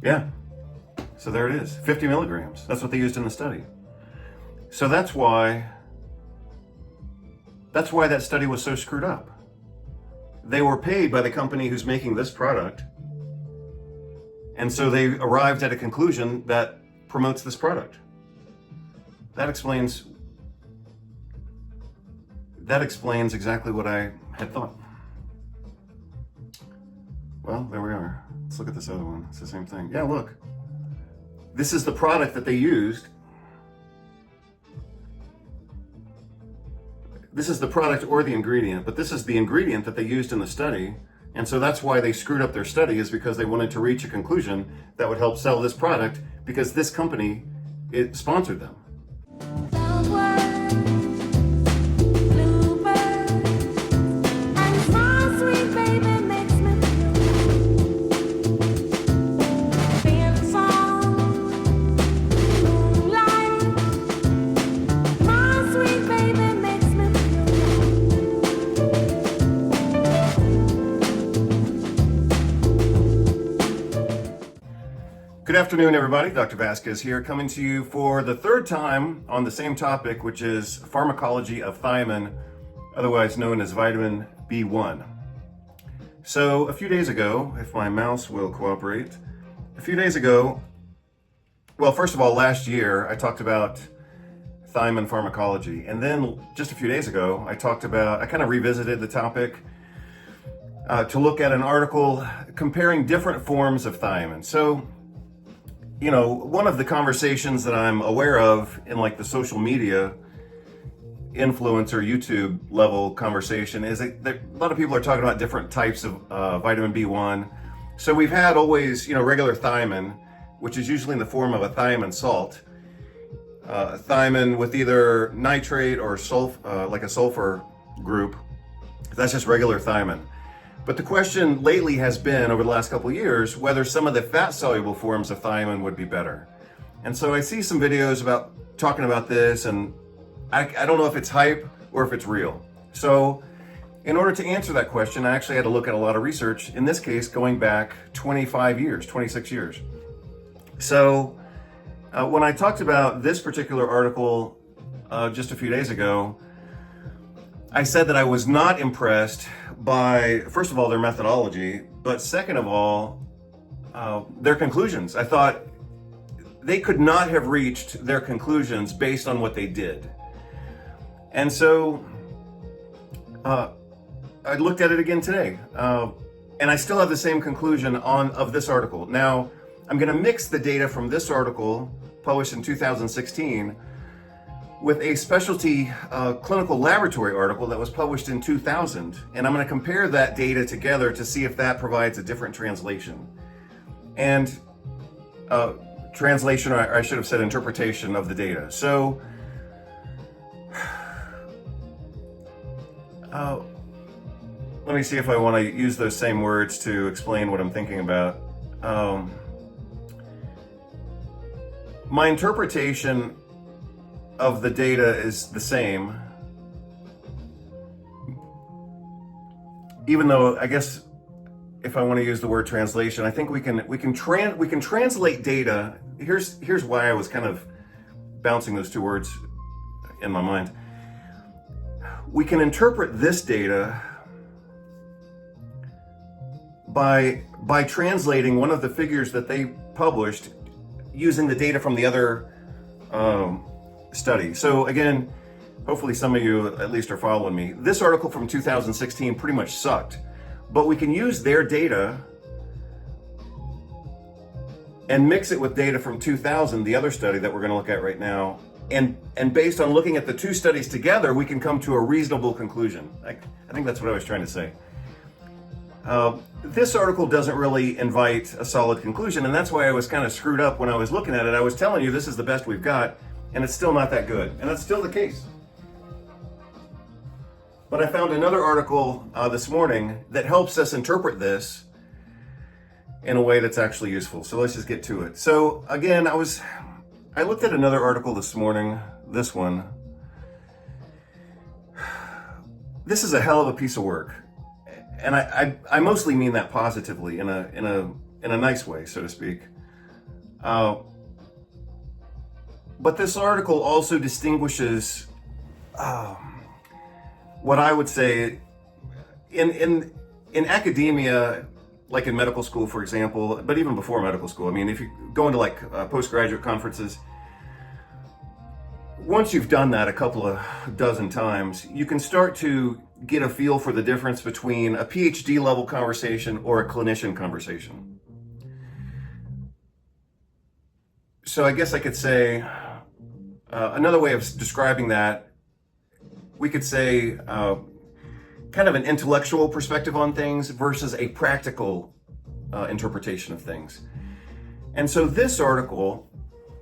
Yeah. So there it is, 50 milligrams. That's what they used in the study. So that's why that study was so screwed up. They were paid by the company who's making this product, and so they arrived at a conclusion that promotes this product. That explains exactly what I had thought. Well, there we are. Let's look at this other one. It's the same thing. Yeah, look. This is the product that they used. This is the product or the ingredient, but this is the ingredient that they used in the study. And so that's why they screwed up their study, is because they wanted to reach a conclusion that would help sell this product because this company, it sponsored them. Good afternoon, everybody. Dr. Vasquez here, coming to you for the third time on the same topic, which is pharmacology of thiamine, otherwise known as vitamin B1. So a few days ago, if my mouse will cooperate, well, first of all, last year I talked about thiamine pharmacology, and then just a few days ago I kind of revisited the topic to look at an article comparing different forms of thiamine. So, you know, one of the conversations that I'm aware of in like the social media influencer YouTube level conversation is that a lot of people are talking about different types of vitamin B1. So we've had always, regular thiamine, which is usually in the form of a thiamine salt. Thiamine with either nitrate or like a sulfur group. That's just regular thiamine. But the question lately has been, over the last couple of years, whether some of the fat-soluble forms of thiamine would be better. And so I see some videos talking about this, and I don't know if it's hype or if it's real. So in order to answer that question, I actually had to look at a lot of research, in this case going back 26 years. So when I talked about this particular article just a few days ago, I said that I was not impressed by, first of all, their methodology, but second of all, their conclusions. I thought they could not have reached their conclusions based on what they did. And so I looked at it again today, and I still have the same conclusion of this article. Now, I'm going to mix the data from this article, published in 2016, with a specialty clinical laboratory article that was published in 2000. And I'm going to compare that data together to see if that provides a different translation. And translation, or I should have said interpretation of the data. So let me see if I want to use those same words to explain what I'm thinking about. My interpretation of the data is the same, even though I guess if I want to use the word translation, I think we can translate data. Here's why I was kind of bouncing those two words in my mind. We can interpret this data by translating one of the figures that they published using the data from the other study. So again, hopefully some of you at least are following me. This article from 2016 pretty much sucked, but we can use their data and mix it with data from 2000, the other study that we're going to look at right now. And based on looking at the two studies together, we can come to a reasonable conclusion. I think that's what I was trying to say. This article doesn't really invite a solid conclusion, and that's why I was kind of screwed up when I was looking at it. I was telling you this is the best we've got, and it's still not that good. And that's still the case. But I found another article this morning that helps us interpret this in a way that's actually useful. So let's just get to it. So again, I looked at another article this morning, this one. This is a hell of a piece of work. And I mostly mean that positively, in a nice way, so to speak. But this article also distinguishes what I would say in academia, like in medical school, for example, but even before medical school. I mean, if you go into like postgraduate conferences, once you've done that a couple of dozen times, you can start to get a feel for the difference between a PhD level conversation or a clinician conversation. So I guess I could say, another way of describing that, we could say kind of an intellectual perspective on things versus a practical interpretation of things. And so this article,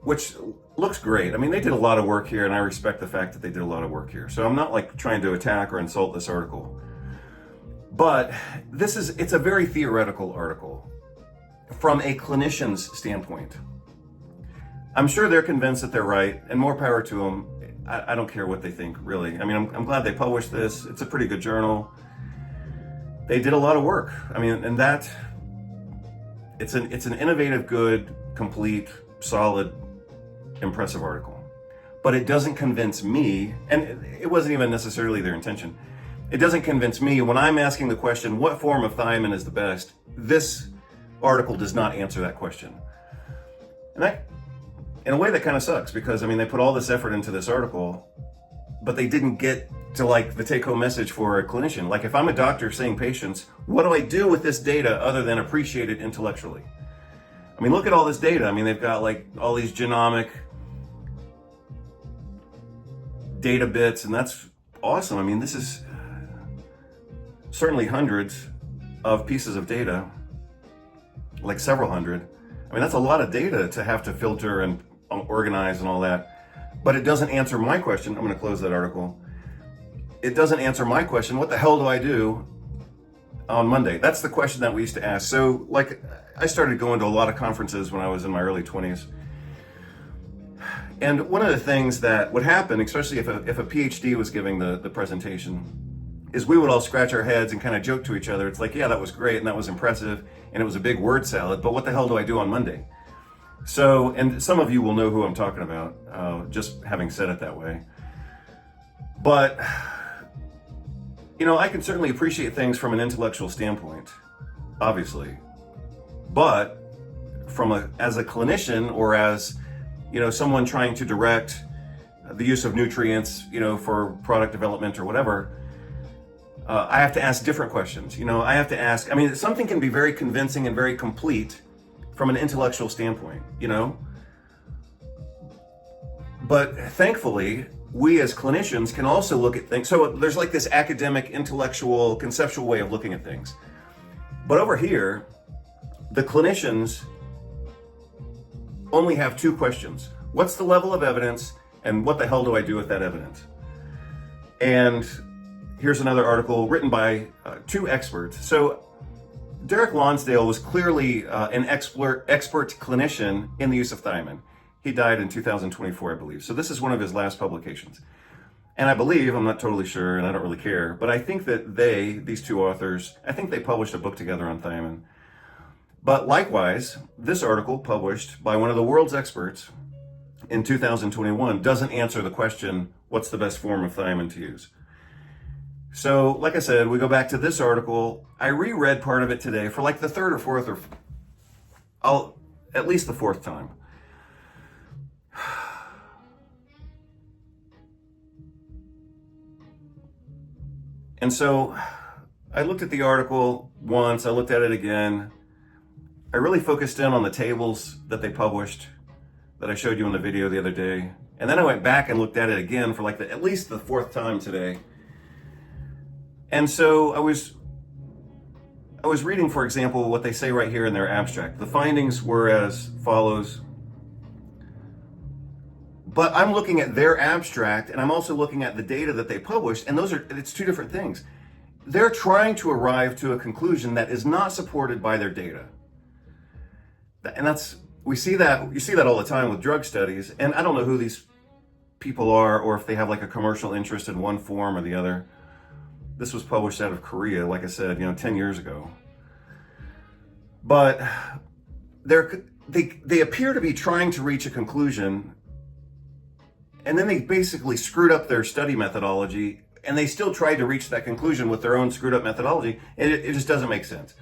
which looks great, I mean, they did a lot of work here, and I respect the fact that they did a lot of work here. So I'm not like trying to attack or insult this article, but it's a very theoretical article from a clinician's standpoint. I'm sure they're convinced that they're right, and more power to them. I don't care what they think, really. I mean, I'm glad they published this. It's a pretty good journal. They did a lot of work. I mean, and that it's an innovative, good, complete, solid, impressive article. But it doesn't convince me, and it wasn't even necessarily their intention. It doesn't convince me when I'm asking the question, what form of thiamine is the best? This article does not answer that question. And that, in a way, that kind of sucks, because I mean, they put all this effort into this article, but they didn't get to like the take-home message for a clinician. Like, if I'm a doctor seeing patients, what do I do with this data other than appreciate it intellectually? I mean, look at all this data. I mean, they've got like all these genomic data bits, and that's awesome. I mean, this is certainly hundreds of pieces of data, like several hundred. I mean, that's a lot of data to have to filter and organize and all that. But it doesn't answer my question. I'm going to close that article. It doesn't answer my question. What the hell do I do on Monday? That's the question that we used to ask. So, like, I started going to a lot of conferences when I was in my early 20s. And one of the things that would happen, especially if a PhD was giving the presentation, is we would all scratch our heads and kind of joke to each other. It's like, yeah, that was great and that was impressive and it was a big word salad, but what the hell do I do on Monday? So, and some of you will know who I'm talking about, just having said it that way. But, you know, I can certainly appreciate things from an intellectual standpoint, obviously. But as a clinician, or as, you know, someone trying to direct the use of nutrients, you know, for product development or whatever, I have to ask different questions. You know, I have to ask, I mean, something can be very convincing and very complete from an intellectual standpoint, you know? But thankfully, we as clinicians can also look at things. So there's like this academic, intellectual, conceptual way of looking at things. But over here, the clinicians only have two questions. What's the level of evidence, and what the hell do I do with that evidence? And here's another article written by two experts. So Derek Lonsdale was clearly an expert clinician in the use of thiamine. He died in 2024, I believe. So this is one of his last publications. And I believe, I'm not totally sure, and I don't really care, but I think that these two authors, I think they published a book together on thiamine. But likewise, this article published by one of the world's experts in 2021 doesn't answer the question, what's the best form of thiamine to use? So, like I said, we go back to this article. I reread part of it today for like the third or fourth, or at least the fourth time. And so I looked at the article once, I looked at it again. I really focused in on the tables that they published that I showed you in the video the other day. And then I went back and looked at it again for like at least the fourth time today. And so I was reading, for example, what they say right here in their abstract. The findings were as follows. But I'm looking at their abstract, and I'm also looking at the data that they published, and it's two different things. They're trying to arrive to a conclusion that is not supported by their data. And you see that all the time with drug studies, and I don't know who these people are, or if they have like a commercial interest in one form or the other. This was published out of Korea, like I said, 10 years ago. But they appear to be trying to reach a conclusion, and then they basically screwed up their study methodology, and they still tried to reach that conclusion with their own screwed up methodology, and it just doesn't make sense.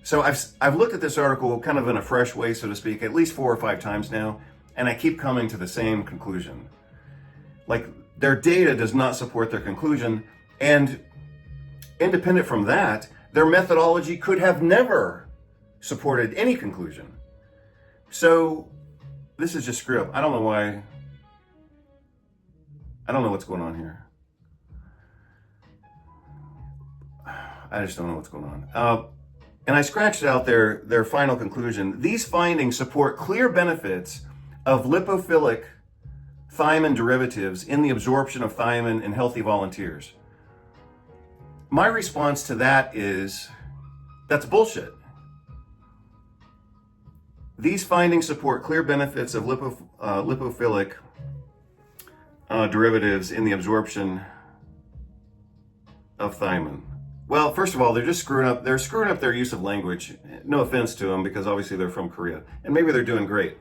So I've looked at this article kind of in a fresh way, so to speak, at least 4 or 5 times now, and I keep coming to the same conclusion. Like, their data does not support their conclusion, and independent from that, their methodology could have never supported any conclusion. So this is just screw up. I don't know why. I don't know what's going on here. I just don't know what's going on. And I scratched out their final conclusion. These findings support clear benefits of lipophilic thiamine derivatives in the absorption of thiamine in healthy volunteers. My response to that is, that's bullshit. These findings support clear benefits of lipophilic derivatives in the absorption of thiamine. Well, first of all, they're screwing up their use of language. No offense to them, because obviously they're from Korea, and maybe they're doing great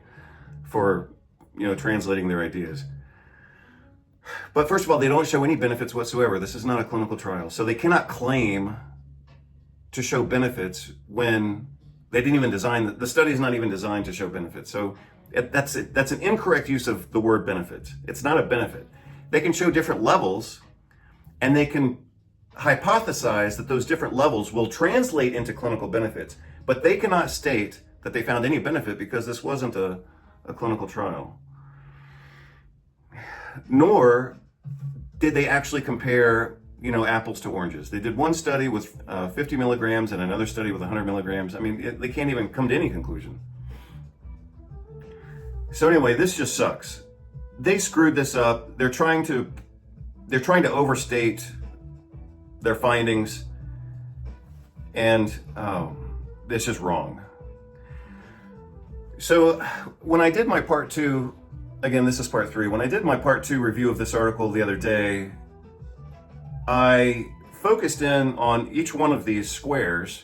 for, translating their ideas. But first of all, they don't show any benefits whatsoever. This is not a clinical trial, so they cannot claim to show benefits when they didn't even design the study is not even designed to show benefits. So that's an incorrect use of the word benefit. It's not a benefit. They can show different levels, and they can hypothesize that those different levels will translate into clinical benefits, but they cannot state that they found any benefit, because this wasn't a clinical trial. Nor did they actually compare, apples to oranges. They did one study with 50 milligrams and another study with 100 milligrams. I mean, they can't even come to any conclusion. So anyway, this just sucks. They screwed this up. They're trying to overstate their findings, and it's just wrong. So when I did my part 2, again, this is part 3. When I did my part 2 review of this article the other day, I focused in on each one of these squares,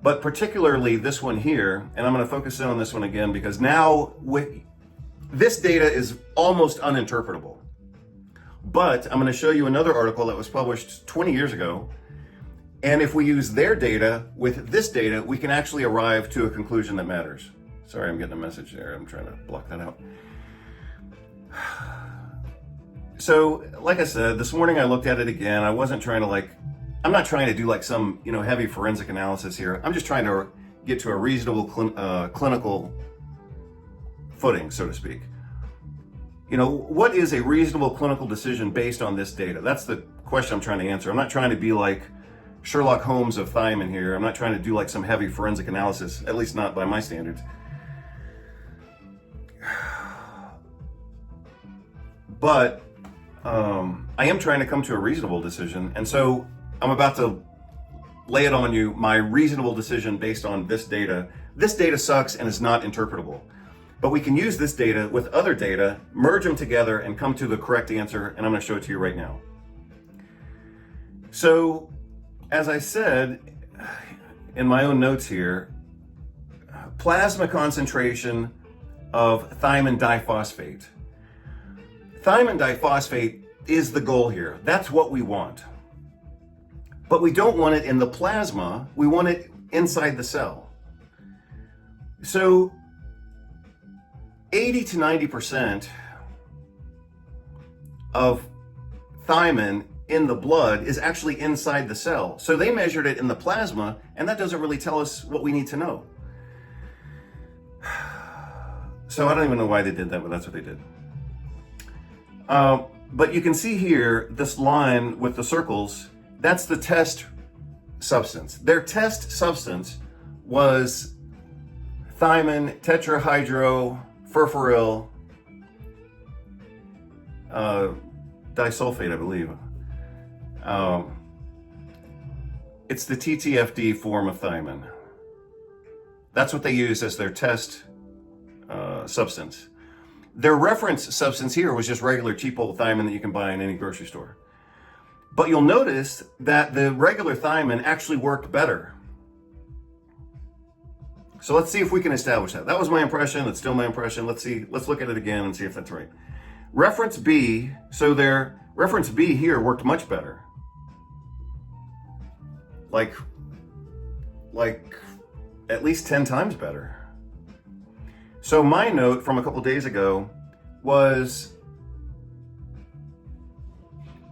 but particularly this one here, and I'm going to focus in on this one again, because now this data is almost uninterpretable. But I'm going to show you another article that was published 20 years ago, and if we use their data with this data, we can actually arrive to a conclusion that matters. Sorry, I'm getting a message there. I'm trying to block that out. So, like I said, this morning I looked at it again. I wasn't trying to I'm not trying to do some, heavy forensic analysis here. I'm just trying to get to a reasonable clinical footing, so to speak. What is a reasonable clinical decision based on this data? That's the question I'm trying to answer. I'm not trying to be like Sherlock Holmes of thiamine here. I'm not trying to do some heavy forensic analysis, at least not by my standards. But I am trying to come to a reasonable decision, and so I'm about to lay it on you, my reasonable decision based on this data. This data sucks and is not interpretable, but we can use this data with other data, merge them together, and come to the correct answer, and I'm going to show it to you right now. So, as I said in my own notes here, plasma concentration of thiamine diphosphate. Thiamine diphosphate is the goal here. That's what we want. But we don't want it in the plasma. We want it inside the cell. So 80 to 90% of thiamine in the blood is actually inside the cell. So they measured it in the plasma, and that doesn't really tell us what we need to know. So I don't even know why they did that, but that's what they did. But you can see here, this line with the circles, that's the test substance. Their test substance was thiamine tetrahydrofurfuryl disulfate, I believe. It's the TTFD form of thiamine. That's what they used as their test substance. Their reference substance here was just regular cheap old thiamine that you can buy in any grocery store. But you'll notice that the regular thiamine actually worked better. So let's see if we can establish that. That was my impression. It's still my impression. Let's look at it again and see if that's right. Reference B, so their reference B here worked much better. Like at least 10 times better. So my note from a couple days ago was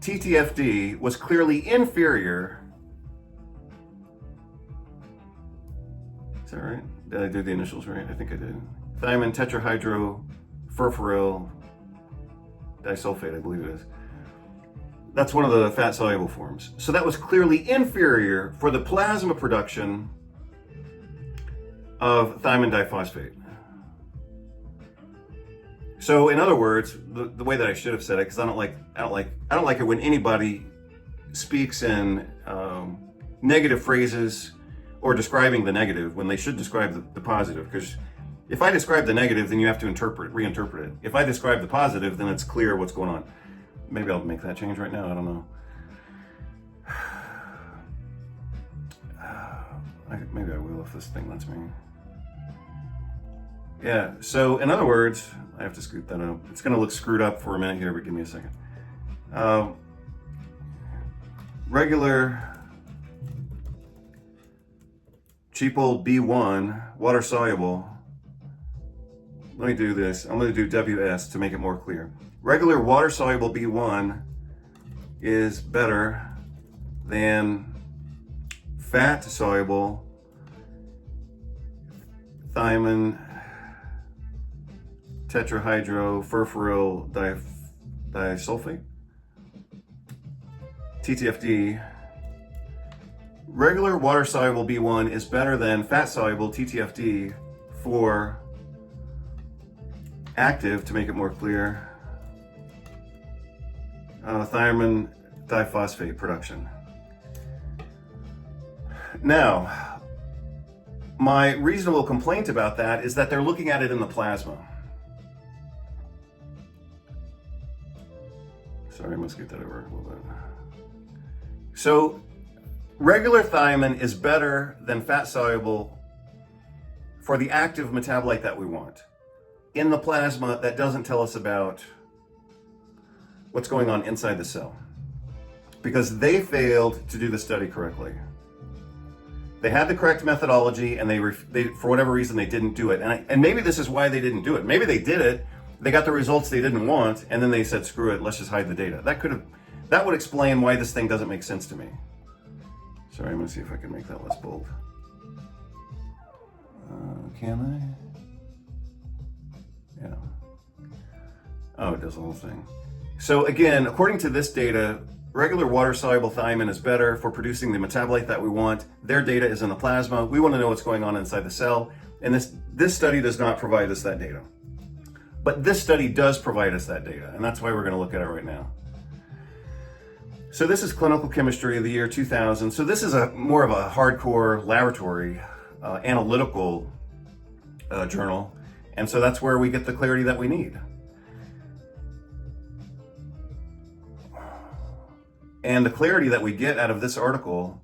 TTFD was clearly inferior. Is that right? Did I do the initials right? I think I did. Thiamine tetrahydrofurfuryl disulfate, I believe it is. That's one of the fat-soluble forms. So that was clearly inferior for the plasma production of thiamine diphosphate. So in other words, the way that I should have said it, because I don't like it when anybody speaks in negative phrases or describing the negative when they should describe the positive. Because if I describe the negative, then you have to reinterpret it. If I describe the positive, then it's clear what's going on. Maybe I'll make that change right now. I don't know. Maybe I will if this thing lets me. Yeah, so in other words, I have to scoot that up. It's gonna look screwed up for a minute here, but give me a second. Regular cheap old B1, water soluble. Let me do this. I'm gonna do WS to make it more clear. Regular water soluble B1 is better than fat soluble thiamine tetrahydrofurfuryl disulfate, TTFD. Regular water soluble B1 is better than fat soluble TTFD for active, to make it more clear, thiamine diphosphate production. Now, my reasonable complaint about that is that they're looking at it in the plasma. Sorry, I must get that over a little bit. So, regular thiamine is better than fat soluble for the active metabolite that we want. In the plasma, that doesn't tell us about what's going on inside the cell, because they failed to do the study correctly. They had the correct methodology, and they for whatever reason they didn't do it. And maybe this is why they didn't do it. Maybe they did it, they got the results they didn't want, and then they said, "Screw it, let's just hide the data." That would explain why this thing doesn't make sense to me. Sorry, I'm gonna see if I can make that less bold. Can I? Yeah. Oh, it does the whole thing. So again, according to this data, regular water-soluble thiamine is better for producing the metabolite that we want. Their data is in the plasma. We want to know what's going on inside the cell, and this study does not provide us that data. But this study does provide us that data, and that's why we're going to look at it right now. So this is Clinical Chemistry of the year 2000. So this is more of a hardcore laboratory analytical journal, and so that's where we get the clarity that we need. And the clarity that we get out of this article